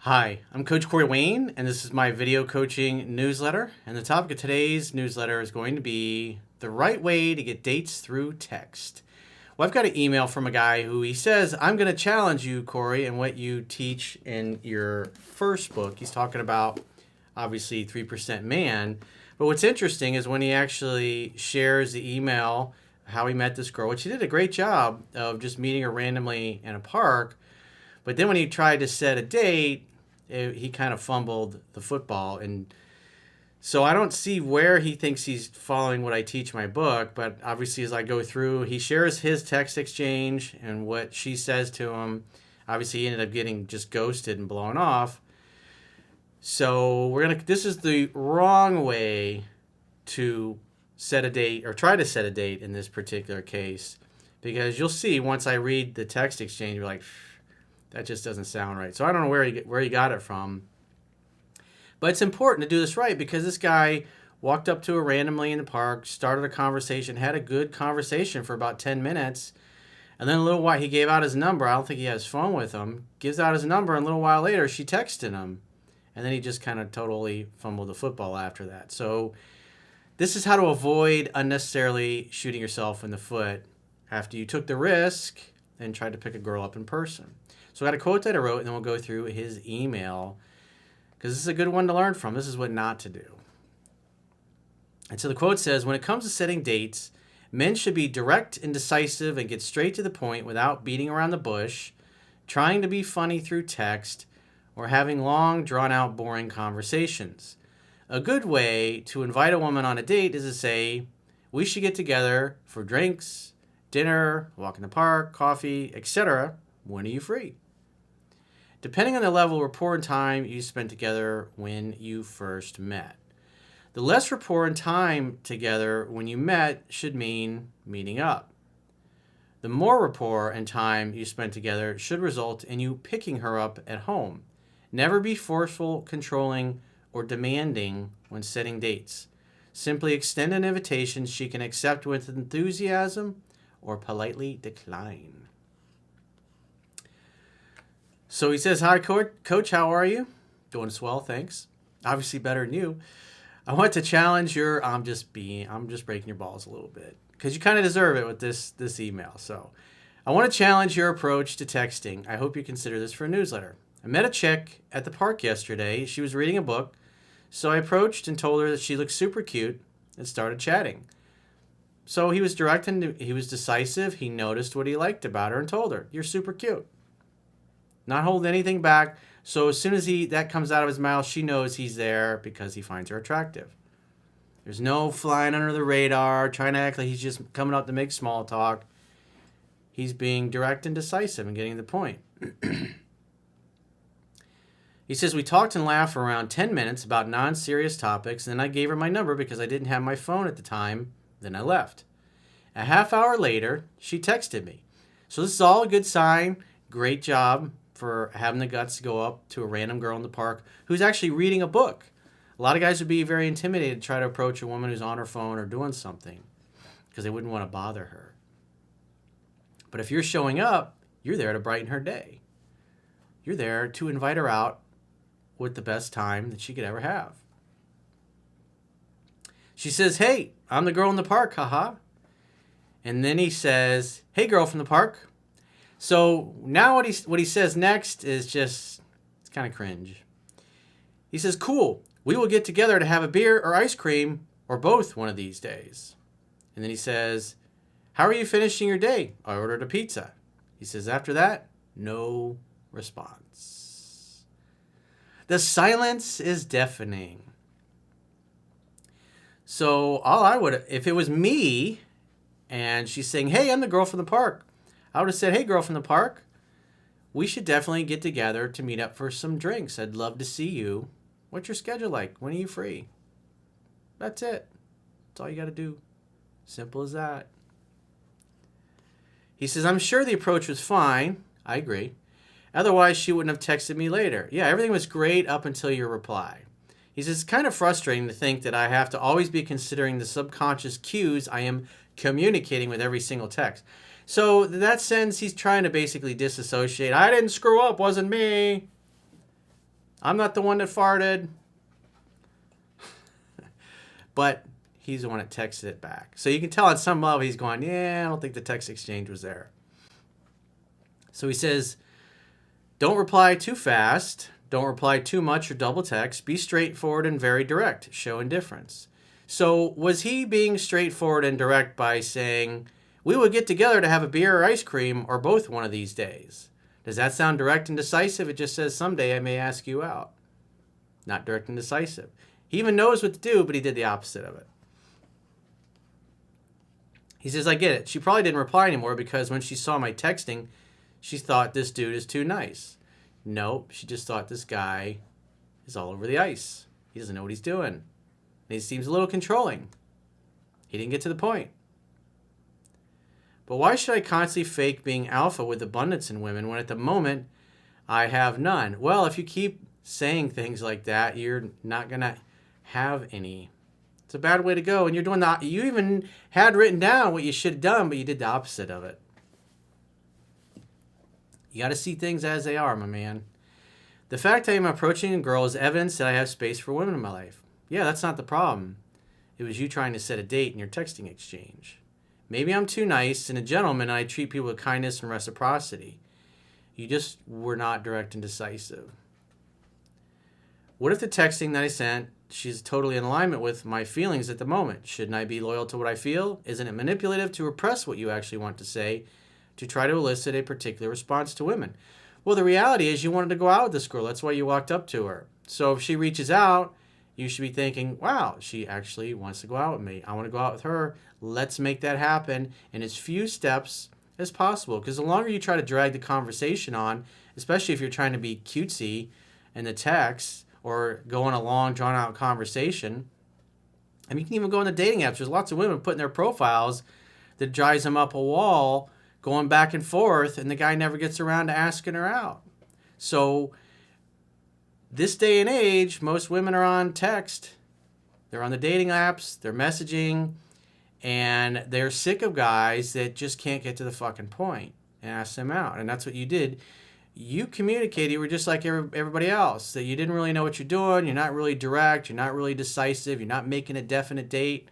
Hi, I'm Coach Corey Wayne, and this is my video coaching newsletter. And the topic of today's newsletter is going to be the right way to get dates through text. Well, I've got an email from a guy who he says, I'm going to challenge you, Corey, and what you teach in your first book. He's talking about, obviously, 3% Man. But what's interesting is when he actually shares the email, how he met this girl, which he did a great job of just meeting her randomly in a park. But then when he tried to set a date, he kind of fumbled the football. And so I don't see where he thinks he's following what I teach in my book. But obviously, as I go through, he shares his text exchange and what she says to him. Obviously, he ended up getting just ghosted and blown off. So this is the wrong way to set a date or try to set a date in this particular case. Because you'll see once I read the text exchange, you're like, that just doesn't sound right. So I don't know where he got it from. But it's important to do this right because this guy walked up to her randomly in the park, started a conversation, had a good conversation for about 10 minutes. And then a little while, he gave out his number. I don't think he has his phone with him. Gives out his number, and a little while later, she texted him. And then he just kind of totally fumbled the football after that. So this is how to avoid unnecessarily shooting yourself in the foot after you took the risk and tried to pick a girl up in person. So I got a quote that I wrote, and then we'll go through his email because this is a good one to learn from. This is what not to do. And so the quote says, when it comes to setting dates, men should be direct and decisive and get straight to the point without beating around the bush, trying to be funny through text, or having long, drawn-out, boring conversations. A good way to invite a woman on a date is to say, we should get together for drinks, dinner, walk in the park, coffee, etc. When are you free? Depending on the level of rapport and time you spent together when you first met. The less rapport and time together when you met should mean meeting up. The more rapport and time you spent together should result in you picking her up at home. Never be forceful, controlling, or demanding when setting dates. Simply extend an invitation she can accept with enthusiasm or politely decline. So he says, hi, Coach, how are you? Doing swell, thanks. Obviously better than you. I want to challenge your, I'm just breaking your balls a little bit because you kind of deserve it with this email. So I want to challenge your approach to texting. I hope you consider this for a newsletter. I met a chick at the park yesterday. She was reading a book. So I approached and told her that she looked super cute and started chatting. So he was direct and he was decisive. He noticed what he liked about her and told her, you're super cute. Not holding anything back. So as soon as that comes out of his mouth, she knows he's there because he finds her attractive. There's no flying under the radar, trying to act like he's just coming up to make small talk. He's being direct and decisive and getting to the point. He says, we talked and laughed for around 10 minutes about non-serious topics, and then I gave her my number because I didn't have my phone at the time. Then I left. A half hour later, she texted me. So this is all a good sign. Great job for having the guts to go up to a random girl in the park who's actually reading a book. A lot of guys would be very intimidated to try to approach a woman who's on her phone or doing something because they wouldn't want to bother her. But if you're showing up, you're there to brighten her day. You're there to invite her out with the best time that she could ever have. She says, hey, I'm the girl in the park, haha. And then he says, hey, girl from the park. So now what he says next is just, it's kind of cringe. He says, cool, we will get together to have a beer or ice cream or both one of these days. And then he says, how are you finishing your day? I ordered a pizza. He says, after that, no response. The silence is deafening. So if it was me and she's saying, hey, I'm the girl from the park, I would have said, hey, girl from the park, we should definitely get together to meet up for some drinks. I'd love to see you. What's your schedule like? When are you free? That's it. That's all you got to do. Simple as that. He says, I'm sure the approach was fine. I agree. Otherwise, she wouldn't have texted me later. Yeah, everything was great up until your reply. He says, it's kind of frustrating to think that I have to always be considering the subconscious cues I am communicating with every single text. So in that sense, he's trying to basically disassociate. I didn't screw up, wasn't me. I'm not the one that farted. But he's the one that texted it back. So you can tell on some level he's going, yeah, I don't think the text exchange was there. So he says, don't reply too fast. Don't reply too much or double text. Be straightforward and very direct. Show indifference. So was he being straightforward and direct by saying, we will get together to have a beer or ice cream or both one of these days? Does that sound direct and decisive? It just says, someday I may ask you out. Not direct and decisive. He even knows what to do, but he did the opposite of it. He says, I get it. She probably didn't reply anymore because when she saw my texting, she thought this dude is too nice. Nope, she just thought this guy is all over the ice. He doesn't know what he's doing. And he seems a little controlling. He didn't get to the point. But why should I constantly fake being alpha with abundance in women when at the moment I have none? Well, if you keep saying things like that, you're not going to have any. It's a bad way to go. And you're doing that. You even had written down what you should have done, but you did the opposite of it. You got to see things as they are, my man. The fact I am approaching a girl is evidence that I have space for women in my life. Yeah, that's not the problem. It was you trying to set a date in your texting exchange. Maybe I'm too nice and a gentleman and I treat people with kindness and reciprocity. You just were not direct and decisive. What if the texting that I sent, she's totally in alignment with my feelings at the moment? Shouldn't I be loyal to what I feel? Isn't it manipulative to repress what you actually want to say to try to elicit a particular response to women? Well, the reality is you wanted to go out with this girl. That's why you walked up to her. So if she reaches out, you should be thinking, wow, she actually wants to go out with me. I want to go out with her. Let's make that happen in as few steps as possible. Because the longer you try to drag the conversation on, especially if you're trying to be cutesy in the text, or go on a long, drawn-out conversation. I mean, you can even go on the dating apps. There's lots of women putting their profiles that drives them up a wall, going back and forth, and the guy never gets around to asking her out. So this day and age, most women are on text. They're on the dating apps. They're messaging. And they're sick of guys that just can't get to the fucking point and ask them out. And that's what you did. You communicated, you were just like everybody else, that you didn't really know what you're doing, you're not really direct, you're not really decisive, you're not making a definite date.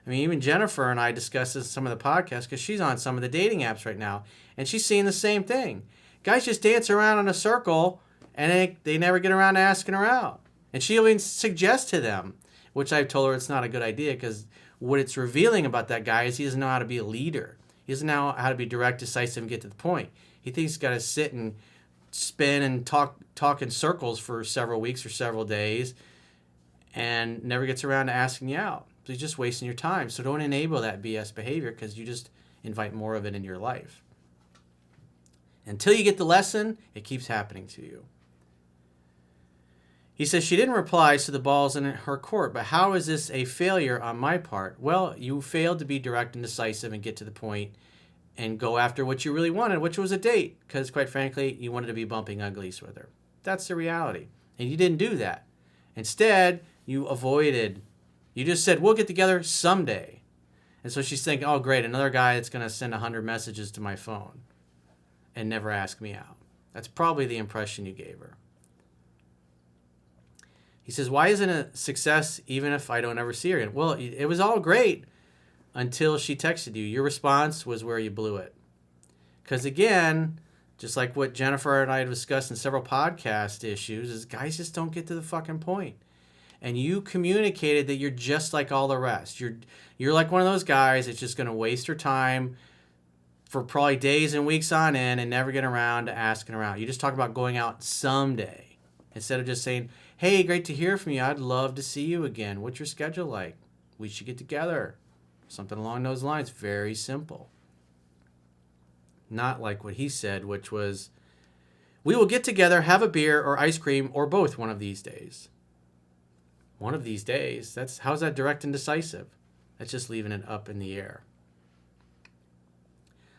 I mean, even Jennifer and I discussed this in some of the podcasts because she's on some of the dating apps right now, and she's seeing the same thing. Guys just dance around in a circle, and they never get around to asking her out. And she'll even suggest to them, which I've told her it's not a good idea because what it's revealing about that guy is he doesn't know how to be a leader. He doesn't know how to be direct, decisive, and get to the point. He thinks he's got to sit and spin and talk in circles for several weeks or several days and never gets around to asking you out. So he's just wasting your time. So don't enable that BS behavior because you just invite more of it in your life. Until you get the lesson, it keeps happening to you. He says she didn't reply, so the ball's in her court. But how is this a failure on my part? Well, you failed to be direct and decisive and get to the point and go after what you really wanted, which was a date. Because quite frankly, you wanted to be bumping uglies with her. That's the reality. And you didn't do that. Instead, you avoided. You just said, we'll get together someday. And so she's thinking, oh, great, another guy that's going to send 100 messages to my phone and never ask me out. That's probably the impression you gave her. He says, why isn't it a success even if I don't ever see her again? Well, it was all great until she texted you. Your response was where you blew it. Because again, just like what Jennifer and I have discussed in several podcast issues, is guys just don't get to the fucking point. And you communicated that you're just like all the rest. You're like one of those guys that's just going to waste her time for probably days and weeks on end and never get around to asking her out. You just talk about going out someday instead of just saying, hey, great to hear from you. I'd love to see you again. What's your schedule like? We should get together. Something along those lines. Very simple. Not like what he said, which was, we will get together, have a beer or ice cream or both one of these days. One of these days? How's that direct and decisive? That's just leaving it up in the air.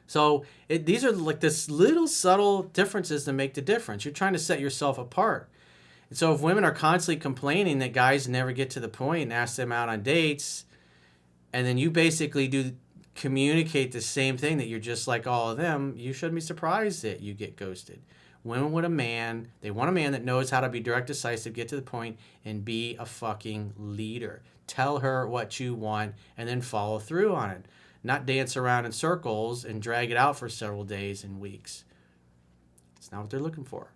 So these are like this little subtle differences that make the difference. You're trying to set yourself apart. And so if women are constantly complaining that guys never get to the point and ask them out on dates, and then you basically communicate the same thing, that you're just like all of them, you shouldn't be surprised that you get ghosted. Women want a man. They want a man that knows how to be direct, decisive, get to the point, and be a fucking leader. Tell her what you want and then follow through on it. Not dance around in circles and drag it out for several days and weeks. It's not what they're looking for.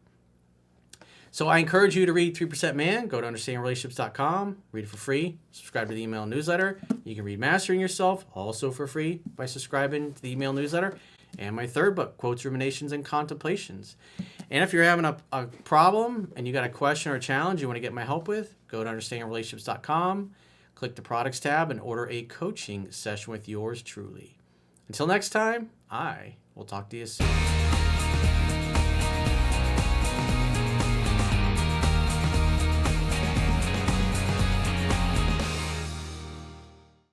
So I encourage you to read 3% Man. Go to understandingrelationships.com. Read it for free. Subscribe to the email newsletter. You can read Mastering Yourself, also for free, by subscribing to the email newsletter. And my third book, Quotes, Ruminations, and Contemplations. And if you're having a problem and you got a question or a challenge you want to get my help with, go to understandingrelationships.com. Click the products tab and order a coaching session with yours truly. Until next time, I will talk to you soon.